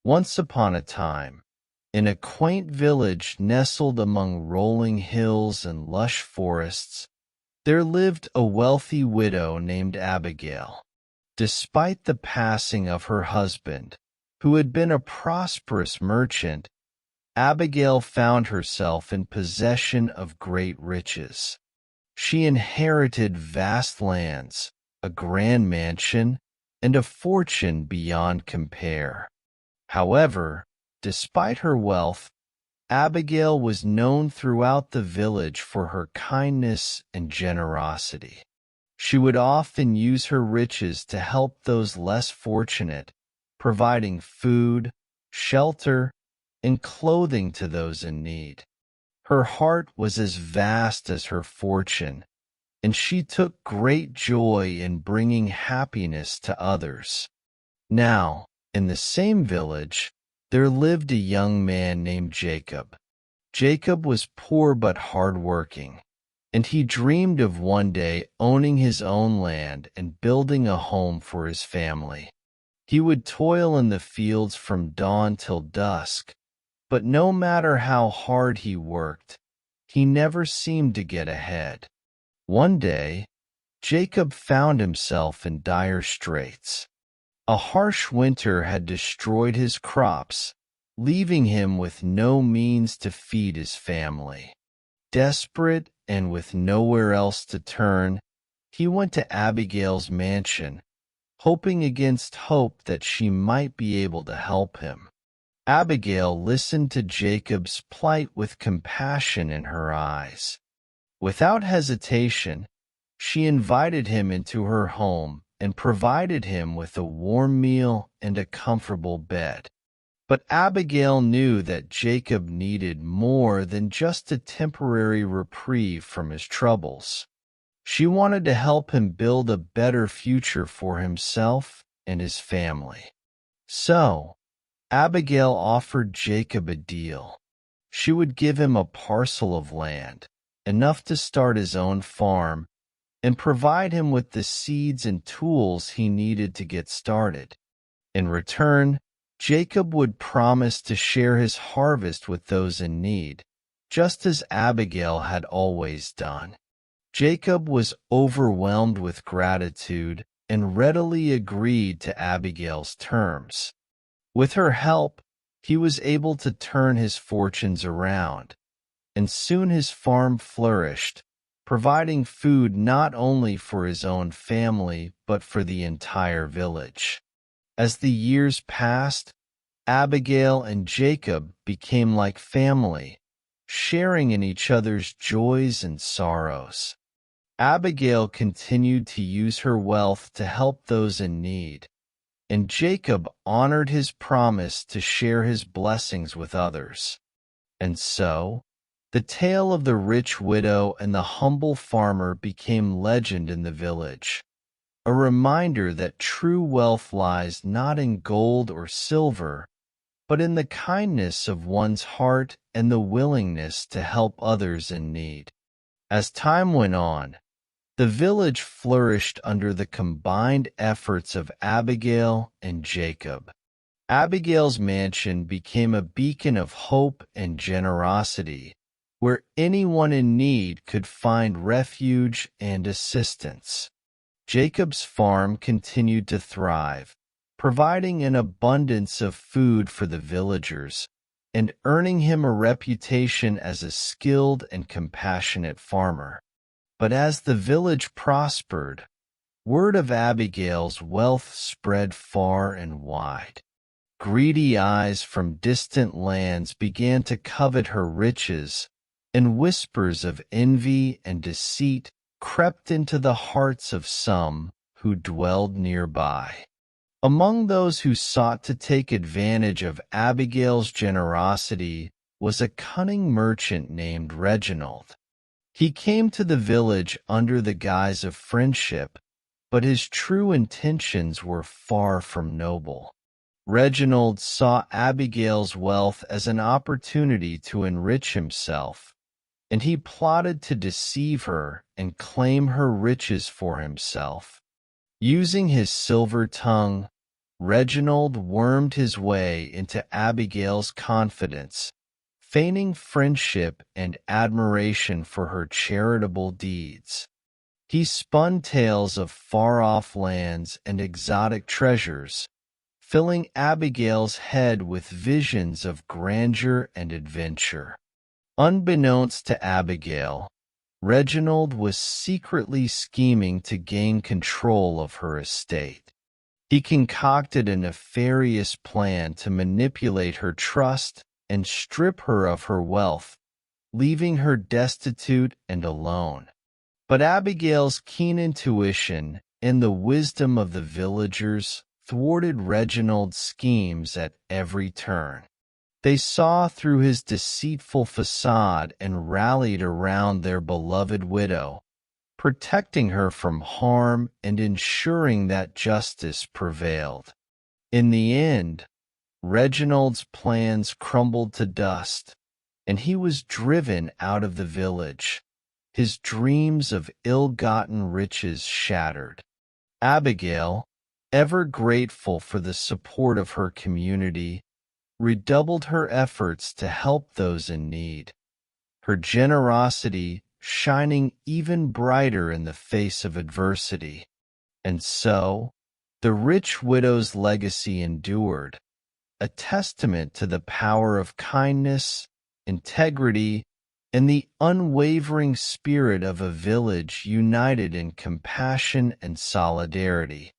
Once upon a time, in a quaint village nestled among rolling hills and lush forests, there lived a wealthy widow named Abigail. Despite the passing of her husband, who had been a prosperous merchant, Abigail found herself in possession of great riches. She inherited vast lands, a grand mansion, and a fortune beyond compare. However, despite her wealth, Abigail was known throughout the village for her kindness and generosity. She would often use her riches to help those less fortunate, providing food, shelter, and clothing to those in need. Her heart was as vast as her fortune, and she took great joy in bringing happiness to others. Now, in the same village, there lived a young man named Jacob. Jacob was poor but hard-working, and he dreamed of one day owning his own land and building a home for his family. He would toil in the fields from dawn till dusk, but no matter how hard he worked, he never seemed to get ahead. One day, Jacob found himself in dire straits. A harsh winter had destroyed his crops, leaving him with no means to feed his family. Desperate and with nowhere else to turn, he went to Abigail's mansion, hoping against hope that she might be able to help him. Abigail listened to Jacob's plight with compassion in her eyes. Without hesitation, she invited him into her home and provided him with a warm meal and a comfortable bed. But Abigail knew that Jacob needed more than just a temporary reprieve from his troubles. She wanted to help him build a better future for himself and his family. So, Abigail offered Jacob a deal. She would give him a parcel of land, enough to start his own farm, and provide him with the seeds and tools he needed to get started. In return, Jacob would promise to share his harvest with those in need, just as Abigail had always done. Jacob was overwhelmed with gratitude and readily agreed to Abigail's terms. With her help, he was able to turn his fortunes around, and soon his farm flourished, providing food not only for his own family but for the entire village. As the years passed, Abigail and Jacob became like family, sharing in each other's joys and sorrows. Abigail continued to use her wealth to help those in need, and Jacob honored his promise to share his blessings with others. And so, the tale of the rich widow and the humble farmer became legend in the village, a reminder that true wealth lies not in gold or silver, but in the kindness of one's heart and the willingness to help others in need. As time went on, the village flourished under the combined efforts of Abigail and Jacob. Abigail's mansion became a beacon of hope and generosity, where anyone in need could find refuge and assistance. Jacob's farm continued to thrive, providing an abundance of food for the villagers and earning him a reputation as a skilled and compassionate farmer. But as the village prospered, word of Abigail's wealth spread far and wide. Greedy eyes from distant lands began to covet her riches, and whispers of envy and deceit crept into the hearts of some who dwelled nearby. Among those who sought to take advantage of Abigail's generosity was a cunning merchant named Reginald. He came to the village under the guise of friendship, but his true intentions were far from noble. Reginald saw Abigail's wealth as an opportunity to enrich himself, and he plotted to deceive her and claim her riches for himself. Using his silver tongue, Reginald wormed his way into Abigail's confidence, feigning friendship and admiration for her charitable deeds. He spun tales of far-off lands and exotic treasures, filling Abigail's head with visions of grandeur and adventure. Unbeknownst to Abigail, Reginald was secretly scheming to gain control of her estate. He concocted a nefarious plan to manipulate her trust and strip her of her wealth, leaving her destitute and alone. But Abigail's keen intuition and the wisdom of the villagers thwarted Reginald's schemes at every turn. They saw through his deceitful facade and rallied around their beloved widow, protecting her from harm and ensuring that justice prevailed. In the end, Reginald's plans crumbled to dust, and he was driven out of the village, his dreams of ill-gotten riches shattered. Abigail, ever grateful for the support of her community, redoubled her efforts to help those in need, her generosity shining even brighter in the face of adversity. And so, the rich widow's legacy endured, a testament to the power of kindness, integrity, and the unwavering spirit of a village united in compassion and solidarity.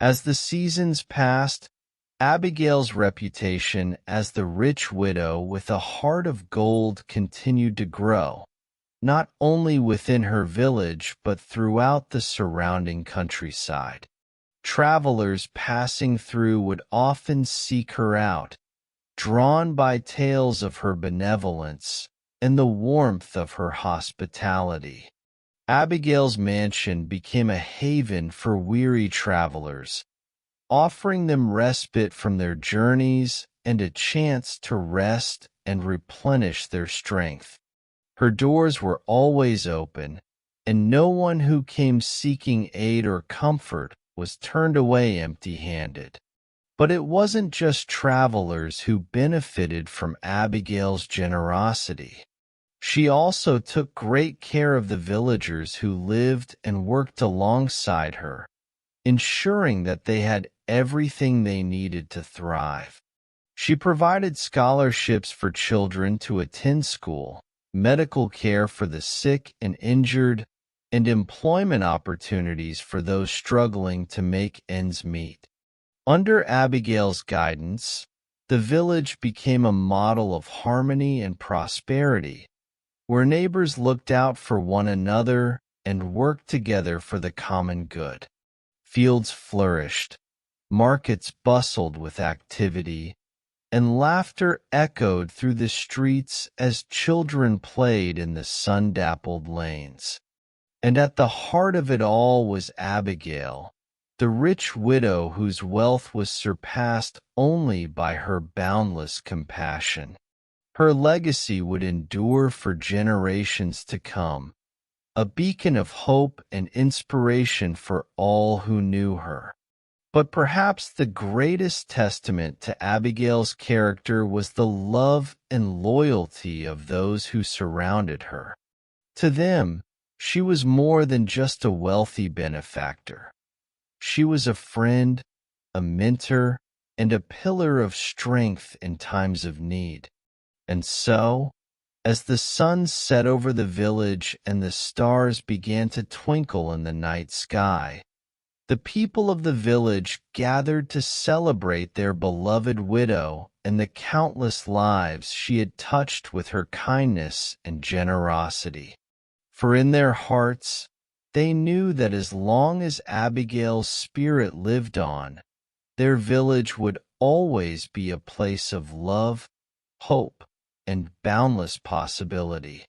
As the seasons passed, Abigail's reputation as the rich widow with a heart of gold continued to grow, not only within her village but throughout the surrounding countryside. Travelers passing through would often seek her out, drawn by tales of her benevolence and the warmth of her hospitality. Abigail's mansion became a haven for weary travelers, offering them respite from their journeys and a chance to rest and replenish their strength. Her doors were always open, and no one who came seeking aid or comfort was turned away empty-handed. But it wasn't just travelers who benefited from Abigail's generosity. She also took great care of the villagers who lived and worked alongside her, ensuring that they had everything they needed to thrive. She provided scholarships for children to attend school, medical care for the sick and injured, and employment opportunities for those struggling to make ends meet. Under Abigail's guidance, the village became a model of harmony and prosperity, where neighbors looked out for one another and worked together for the common good. Fields flourished, markets bustled with activity, and laughter echoed through the streets as children played in the sun-dappled lanes. And at the heart of it all was Abigail, the rich widow whose wealth was surpassed only by her boundless compassion. Her legacy would endure for generations to come, a beacon of hope and inspiration for all who knew her. But perhaps the greatest testament to Abigail's character was the love and loyalty of those who surrounded her. To them, she was more than just a wealthy benefactor. She was a friend, a mentor, and a pillar of strength in times of need. And so, as the sun set over the village and the stars began to twinkle in the night sky, the people of the village gathered to celebrate their beloved widow and the countless lives she had touched with her kindness and generosity. For in their hearts, they knew that as long as Abigail's spirit lived on, their village would always be a place of love, hope, and boundless possibility.